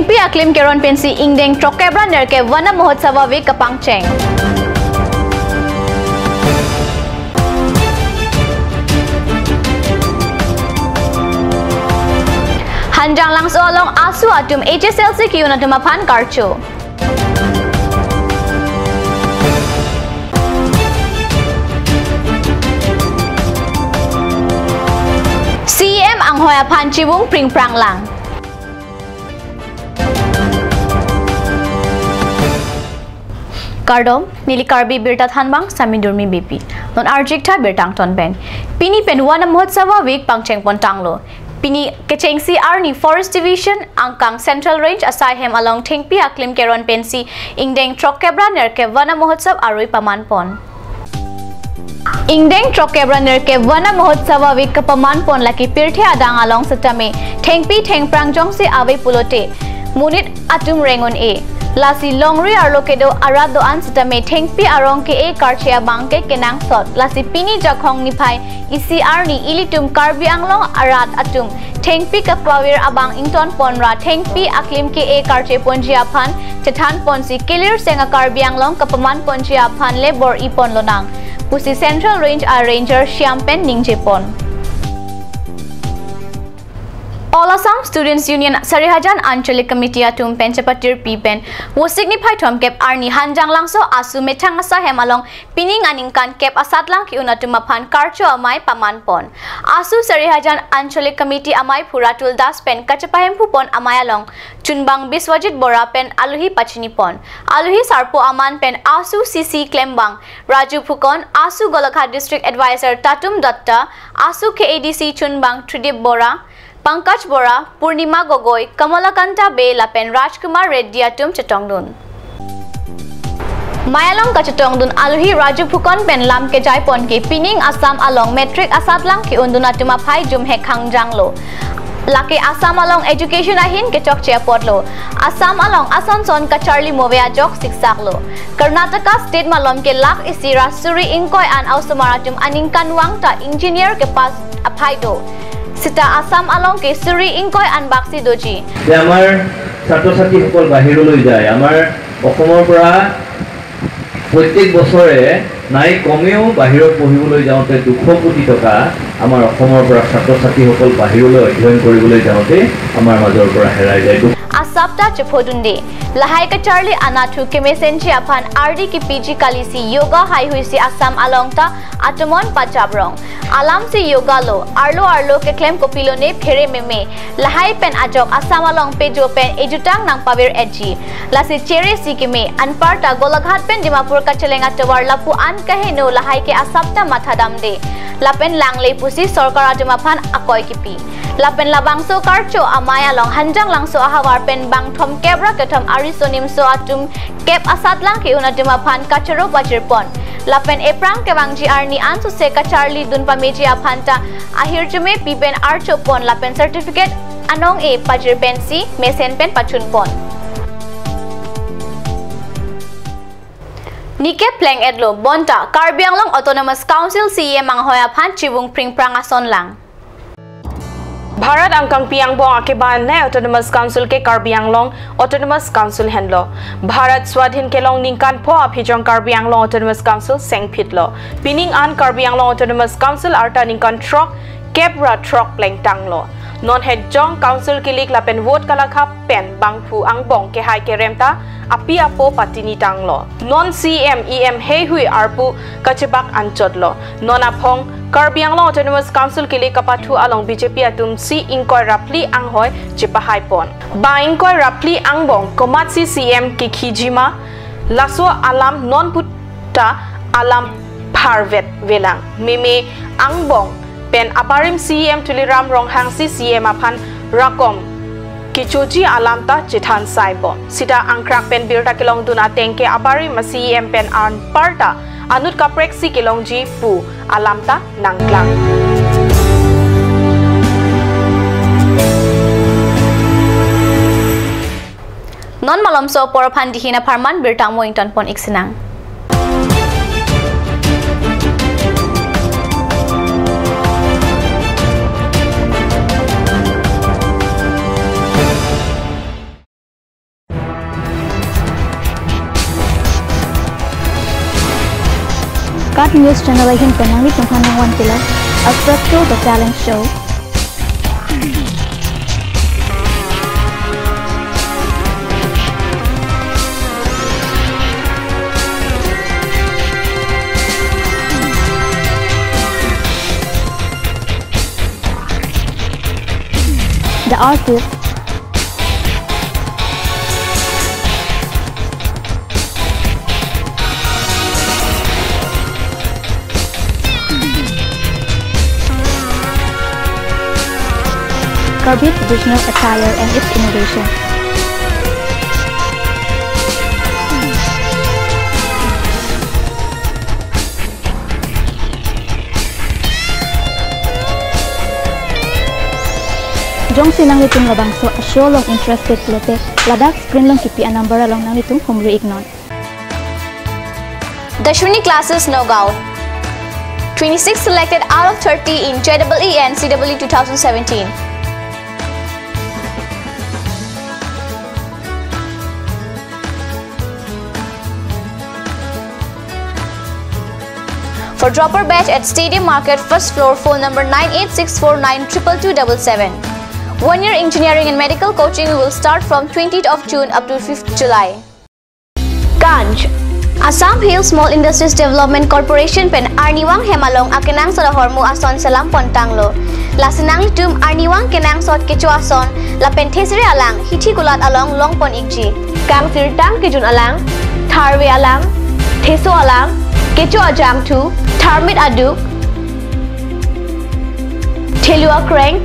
Thengpi aklim keron pensi ingdeng trokebra nerke wana mohotsava vi kapangcheng. Hanjang langso along asu atum HSLC kiuna dumapan karcho. CM ang hoya panchibung pring prang lang. Kardom nili karbi birta thanbang sami durmi BP non arjik tha birtang ton ben pini pen wana mohotsava week pangcheng pontanglo pini kechengsi arni forest division angkang central range asai hem along Thengpi aklim keron pensi ingdeng trokebra nerke wana mohotsav arui paman pon ingdeng trokebra nerke wana mohotsava week paman pon laki pirthe adang along satame Thengpi thengprang jongsi ave pulote munit atum rengon e Lasi longri arlokedo arado ansitame Thengpi arong ke e karchea bangke kenang sot lasi pini jakhong nipai isi arni ilitum karbi anglong arat atum Thengpi kapawir abang ington ponra Thengpi aklim ke e karche ponjia phan chethan ponsi clear senga karbi anglong kapaman ponjia phan lebor ipon lonang pusi central range a ranger Shyampen ningjepon All Assam Students Union Sarihajan Anchalik Committee atum penchapatir pipen wo signify thom kep arni hanjang langso asu methang asa hem along pining aningkan kep asatlang ki unatuma phan karcho amai paman pon asu Sarihajan Anchalik Committee amai Phuratul Das pen kachapahem pon amai along chunbang Biswajit Bora pen aluhi pachini pon aluhi sarpo aman pen asu CC Klembang Raju Phukon asu Golaghat District Advisor Tatum Datta asu KADC chunbang Tridip Bora Pankaj Bora, Purnima Gogoi, Kamalakanta Be Lapen Rajkumar Reddy atum chatongdun. Mayalong kachatongdun aluhi Raju Phukon pen lam ke jai pon ke pining Assam along metric asatlang ki unduna tuma phai jum he khangjanglo. Laki Assam along education ahin ke chok chepotlo. Assam along Asansol ka Charlie Movea jok siksaklo. Karnataka state malom ke lak isira suri ingkoi an ausumaratum aningkan wangta engineer ke pas aphaido. Sita Assam along ke Suri Ingkoi Anbaksi Doji. Amar ছাত্র ছাত্রী সকল বাহিৰলৈ যায় আমাৰ অসমৰ পৰা প্ৰত্যেক বছৰে নাই কমেও বাহিৰত পঢ়িবলৈ যাওঁতে 200 কোটি টকা আমাৰ অসমৰ পৰা ছাত্র ছাত্ৰী সকল বাহিৰলৈ অধ্যয়ন কৰিবলৈ যাওঁতে আমাৰ মাজৰ পৰা হেৰাই যায় Asapta Chapodunde Lahai ka Charlie Anathu ke mesenchi aphan RD ki PG kalisi yoga hai huisi Assam alongta atomon pachabrong alam si yoga lo arlo ke claim kopilo ne phere meme lahai pen ajok Assam along pejo pen ejutang nang pabir edji lasi chere sikime anparta Golaghat pen Dimapur ka chelenga tawar lapu an kahe no lahai ke asapta mathadam de lapen langle pusi sarkar atumaphan akoi kipi lapen labangso karcho amaya long hanjang langso ahawar pen bang thom kebra ke thom arisonim so atum kep asatlang ke unatuma phan kacharo bajirpon lapen eprang ke bangji arni ansu se ka Charlie dun pameji aphanta ahirjume pipen archo pon lapen certificate anong e pajir pen si mesen pen pachun pon Nike Pleng Edlo Bonta Karbi Anglong Autonomous Council CM ang hoya phan chibung pring prangason lang Bharat angkang piangbong akiban ne Autonomous Council ke Karbi Anglong Autonomous Council henlo Bharat swadhin kelong ningkan pho aphijong Karbi Anglong Autonomous Council sengphitlo pining an Karbi Anglong Autonomous Council arta ningkan trok kebra trok pleng tanglo non head jong council kilik lapen vote kalakha pen bangphu angbong ke hai ke remta api apo patini tanglo non CM EM hei hui arpu kachebak anchotlo non aphong Karbi Anglong Autonomous Council kilik kapathu along BJP atum si ingkoi rapli anghoi chipahai pon ba ingkoi rapli angbong komatsi CM ki khijima laso alam non putta alam pharvet velang meme angbong pen aparim CM tuliram ronghangsi CM aphan rakom kichoji alamta chithan saibon sita angkrak pen birta kilong duna tengke aparim CM pen an parta anut kapreksi kilongji pu alamta nangklang Non malom so por phandihina pharman birtang moington pon iksinang Top News Channel ay hin penang lit ng one kila Aspecto The Talent Show. The Artist. Garbage traditional attire and its innovation. Jong silang litung labang so show long interested lote ladak screen long kipi anambara long nang litung humri ignon. Dashwini classes Nagaon. 26 selected out of 30 in JEE and CEE 2017. For dropper batch at Stadium Market, first floor, phone number 9864922277. 1 year engineering and medical coaching will start from 20th of June up to 5th July. Ganj. Assam Hill Small Industries Development Corporation pen Arniwang Hemalong akenang sa hormu ason salam pontanglo. Lasinang litum Arniwang kenang sot kecuason la pentesiri alang hithi kulat along long pon ikji. Kang sirtang kejun alang, tharwe alang, theso alang, kecu ajam tu, tharmit aduk, thelua kreng,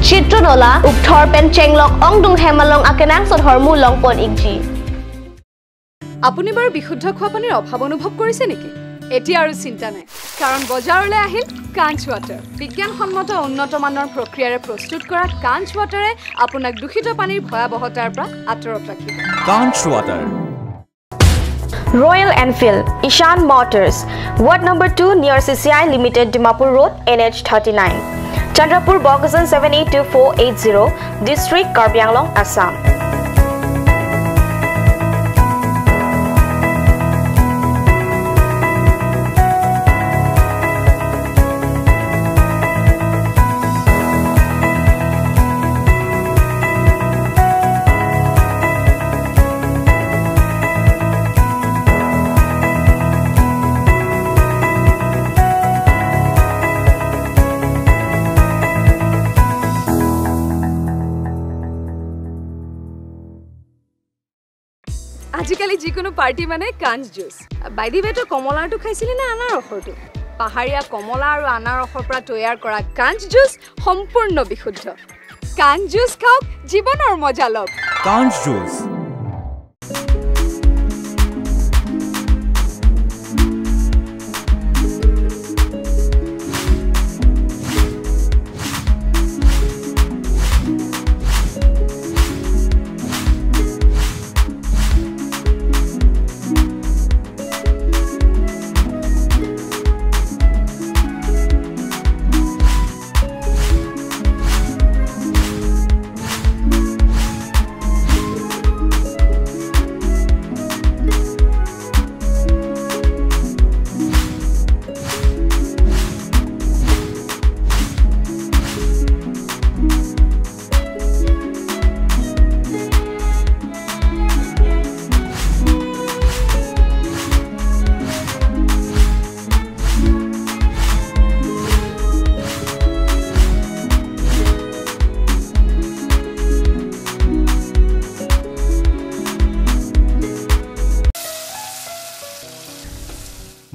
চিত্ৰনলা উত্তৰ পেন চেংলক অংডুং হেমালং আকেনাং সত হৰমু লংপন ইকজি আপুনি বাৰু বিশুদ্ধ খোৱা পানীৰ অভাৱ অনুভৱ কৰিছে নেকি এতিয়া আৰু চিন্তা নাই কাৰণ বজাৰলৈ আহিল কাঞ্চ ৱাটাৰ বিজ্ঞানসন্মত উন্নত মানৰ প্ৰক্ৰিয়াৰে প্ৰস্তুত কৰা কাঞ্চ ৱাটাৰে আপোনাক দূষিত পানীৰ ভয়াবহতাৰ পৰা আঁতৰত ৰাখিব কাঞ্চ water Royal Enfield, Ishan Motors, Ward number 2 near CCI Limited, Dimapur Road, NH 39. Chandrapur Bogazan 782480, District Karbi Anglong, Assam. আজিকালি যিকোনো পাৰ্টি মানে কাঞ্চ জুচ বাইদি বেটো কমলাটো খাইছিলি না আনাৰ ৰসটো পাহাৰীয়া কমলা আৰু আনাৰ ৰসৰ পৰা তৈয়াৰ কৰা কাঞ্চ জুচ সম্পূৰ্ণ বিশুদ্ধ কাঞ্চ জুচ খাওক জীৱনৰ মজা লওক কাঞ্চ জুচ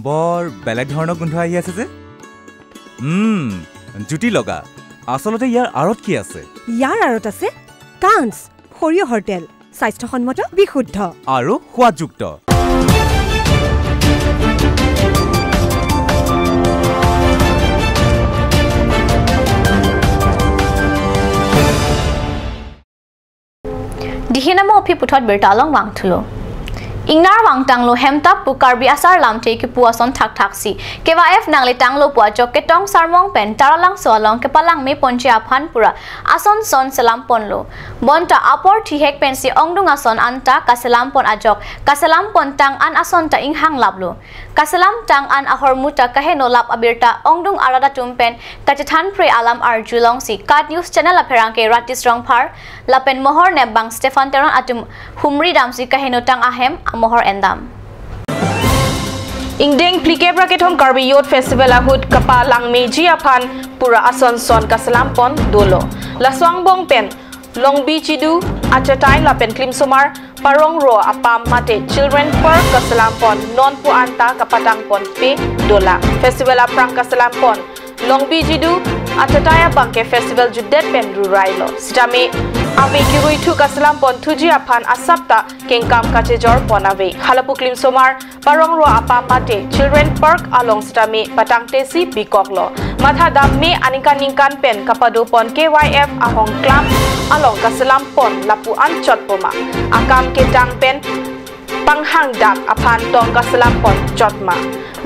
বৰ বেলেগ ধৰণৰ গোন্ধ আহি আছে যে জুটি লগা আসলতে ইয়াৰ আৰত কি আছে ইয়াৰ আৰত আছে কাঞ্চ সৰিয়হৰ তেল স্বাস্থ্যসন্মত বিশুদ্ধ আৰু সোৱাদযুক্ত দিহিনামা অফি পুঠত বেৰতালং মাংথুলো Ingnar wang tanglo hemtap pu karbi asar lamte ki puason thak thak si kewa f nangle tanglo pua jok ketong sarmong pen taralang solong kepalang me ponche aphan pura ason son selam ponlo bonta apor thihek pensi ongdung ason anta kaselam pon ajok kaselam pon tang an ason ta inghang lablo kaselam tang an ahor muta kaheno lap abirta ongdung arada tumpen kachathan pre alam arjulong si kat news channel apherangke ratis rongphar lapen mohor nebang Stefan Teron atum humri damsi kaheno tang ahem mohor endam Ingdeng plike bracket hom Karbi Youth Festival ahud kapa lang meji aphan pura ason son kaselampon dolo laswang bong pen long bichidu achatai lapen klim somar parong ro apam mate children park kaselampon non pu anta kapatang pon pe dola festival aprang kaselampon long bichidu achatai bangke festival judet pen rurailo sitame ave kirui thu kaselampon thuji aphan asapta kengkam kachejor ponave halapu klim somar parong ro apam mate children park along sitame patang tesi bikoklo matha dam me aninkan ningkan pen kapado pon KYF ahong club along kaselampon lapu anchot poma akam ketang pen panghang dak aphan tong kaselampon chotma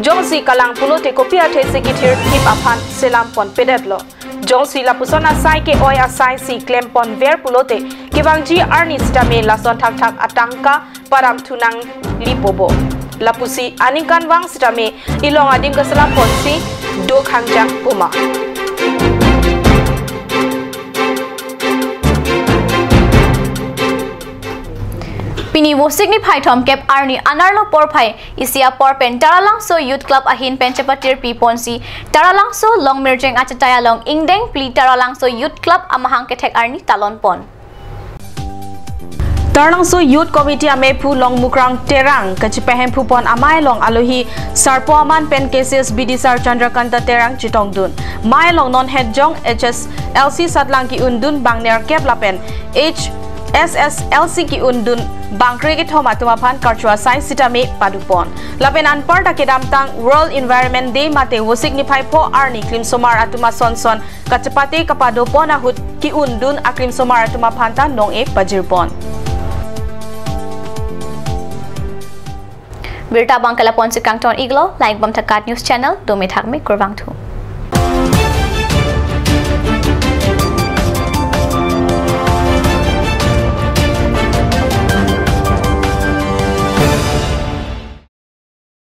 jongsi kalang pulote kopia thesi kithir tip aphan selampon pedetlo jongsi lapusona sai ke oya sai si klempon ver pulote kibangji arni stame lason thak thak atangka param thunang lipobo lapusi aninkan wang stame ilong adim kaselampon si do khangjang puma Pini wo signify thom kep arni anarlo por phai isia por pen taralang so youth club ahin penchapatir piponsi taralang so long mirjeng achataya long ingdeng pli taralang so youth club amahang kethek arni talon pon Tarlang so youth committee ame phu long mukrang terang kachipehem phu pon amai long alohi sarpo aman pen cases BD Sar Chandrakanta terang chitong dun mai long non head jong HSLC satlang ki undun bangner kep lapen SSLC ki undun bangkre ke thoma tumaphan karchua sai sitame padupon lapen anpar ta kedam tang World Environment Day mate wo signify po arni klim somar atuma sonson kachapate kapado pon ahut ki undun aklim somar atuma phanta nong e pajirpon Birta bangkala pon si kangton iglo like bam thakat news channel domi thakme kurwang thu